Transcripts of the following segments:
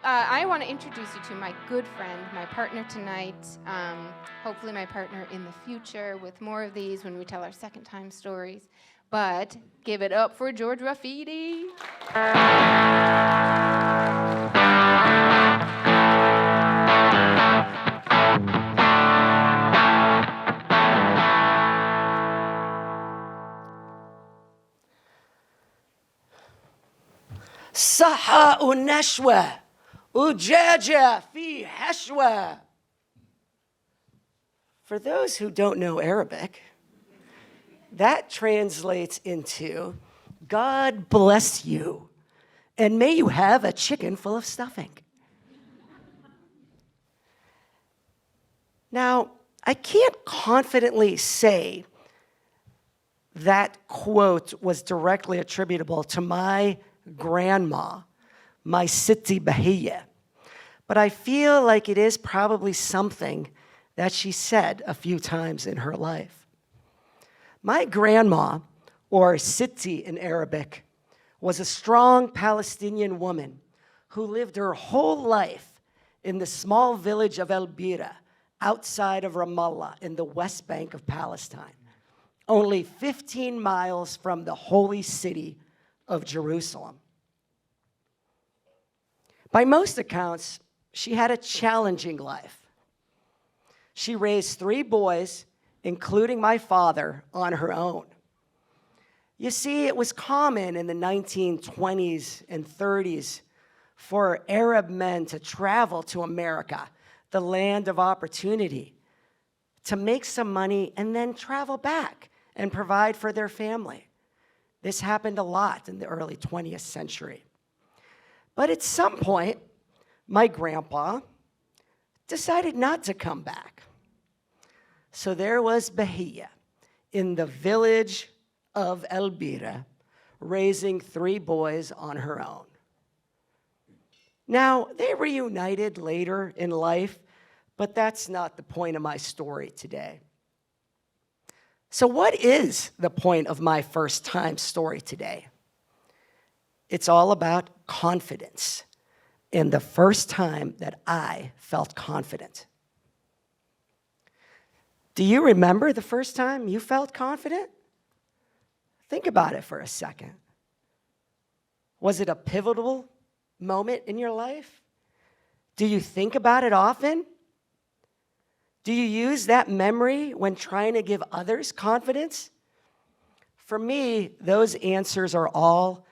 I want to introduce you to my good friend, my partner tonight, hopefully my partner in the future with more of these when we tell our second time stories. But give it up for George Rafeedie. صحة ونشوة وجاجة في حشوة. For those who don't know Arabic, that translates into, God bless you, and may you have a chicken full of stuffing. Now, I can't confidently say that quote was directly attributable to my grandma, my Siti Bahia, but I feel like it is probably something that she said a few times in her life. My grandma, or Siti in Arabic, was a strong Palestinian woman who lived her whole life in the small village of El Bira, outside of Ramallah in the West Bank of Palestine, only 15 miles from the holy city of Jerusalem. By most accounts, she had a challenging life. She raised 3 boys, including my father, on her own. You see, it was common in the 1920s and 30s for Arab men to travel to America, the land of opportunity, to make some money and then travel back and provide for their family. This happened a lot in the early 20th century. But at some point, my grandpa decided not to come back. So there was Bahia in the village of El Bira, raising 3 boys on her own. Now, they reunited later in life, but that's not the point of my story today. So what is the point of my first time story today? It's all about confidence and the first time that I felt confident. Do you remember the first time you felt confident? Think about it for a second. Was it a pivotal moment in your life? Do you think about it often? Do you use that memory when trying to give others confidence? For me, those answers are all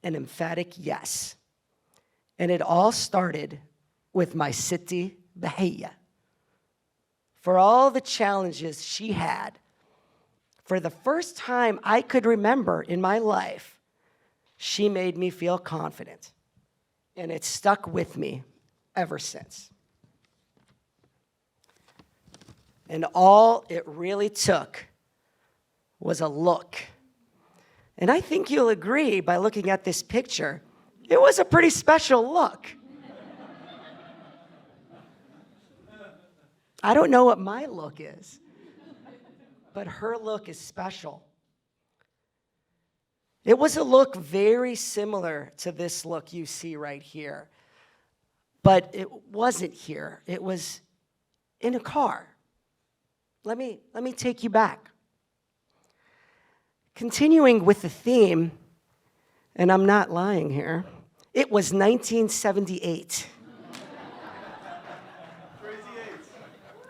an emphatic yes. And it all started with my Siti Bahia. For all the challenges she had, for the first time I could remember in my life, she made me feel confident. And it's stuck with me ever since. And all it really took was a look. And I think you'll agree by looking at this picture, it was a pretty special look. I don't know what my look is, but her look is special. It was a look very similar to this look you see right here, but it wasn't here. It was in a car. Let me take you back. Continuing with the theme, and I'm not lying here, it was 1978.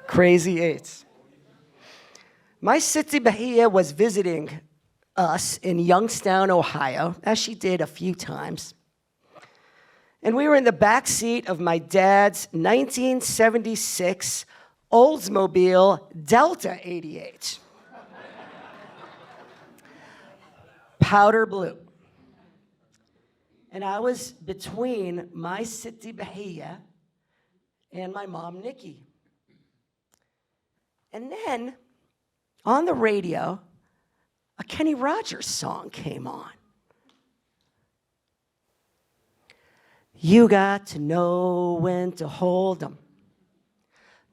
Crazy eights. My Siti Bahia was visiting us in Youngstown, Ohio, as she did a few times. And we were in the back seat of my dad's 1976 Oldsmobile Delta 88. Powder blue. And I was between my Siti Bahia and my mom, Nikki. And then, on the radio, a Kenny Rogers song came on. You got to know when to hold 'em,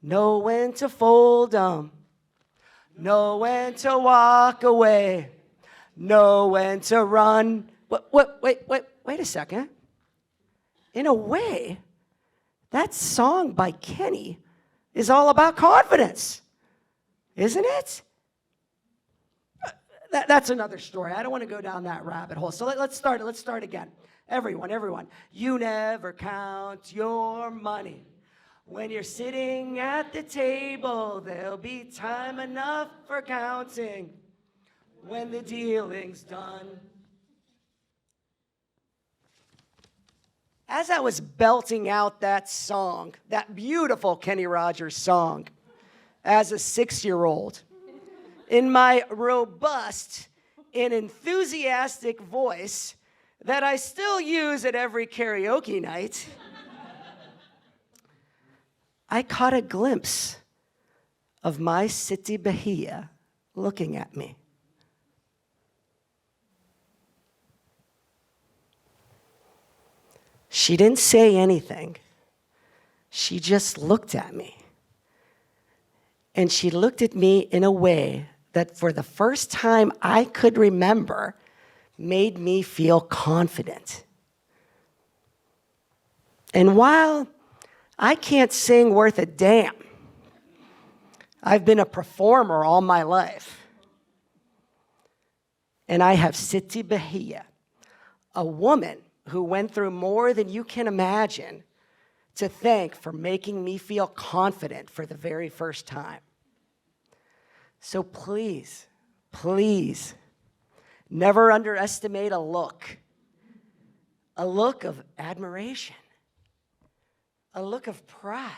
know when to fold 'em, know when to walk away, know when to run. Wait a second. In a way, That song by Kenny is all about confidence, isn't it? That's another story. I don't want to go down that rabbit hole. So let's start again. Everyone. You never count your money. When you're sitting at the table, there'll be time enough for counting when the dealing's done. As I was belting out that song, that beautiful Kenny Rogers song, as a 6-year-old, in my robust and enthusiastic voice that I still use at every karaoke night, I caught a glimpse of my city Bahia looking at me. She didn't say anything. She just looked at me. And she looked at me in a way that for the first time I could remember made me feel confident. And while I can't sing worth a damn, I've been a performer all my life. And I have Siti Bahia, a woman who went through more than you can imagine, to thank for making me feel confident for the very first time. So please, never underestimate a look of admiration, a look of pride,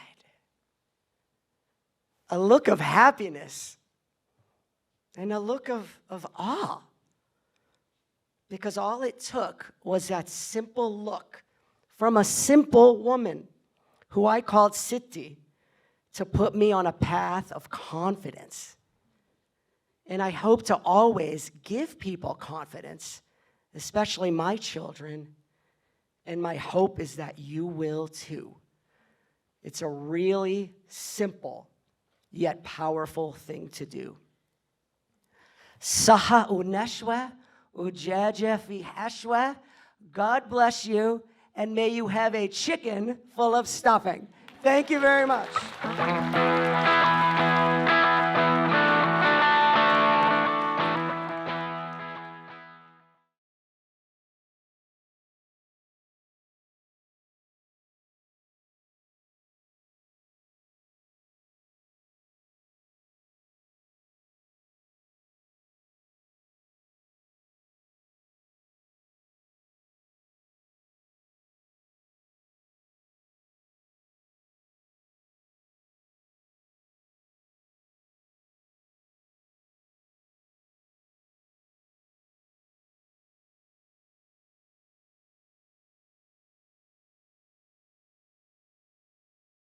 a look of happiness, and a look of awe. Because all it took was that simple look from a simple woman who I called Siti to put me on a path of confidence. And I hope to always give people confidence, especially my children. And my hope is that you will too. It's a really simple yet powerful thing to do. Saha uneshwa ujaja fi hashwa. God bless you, and may you have a chicken full of stuffing. Thank you very much.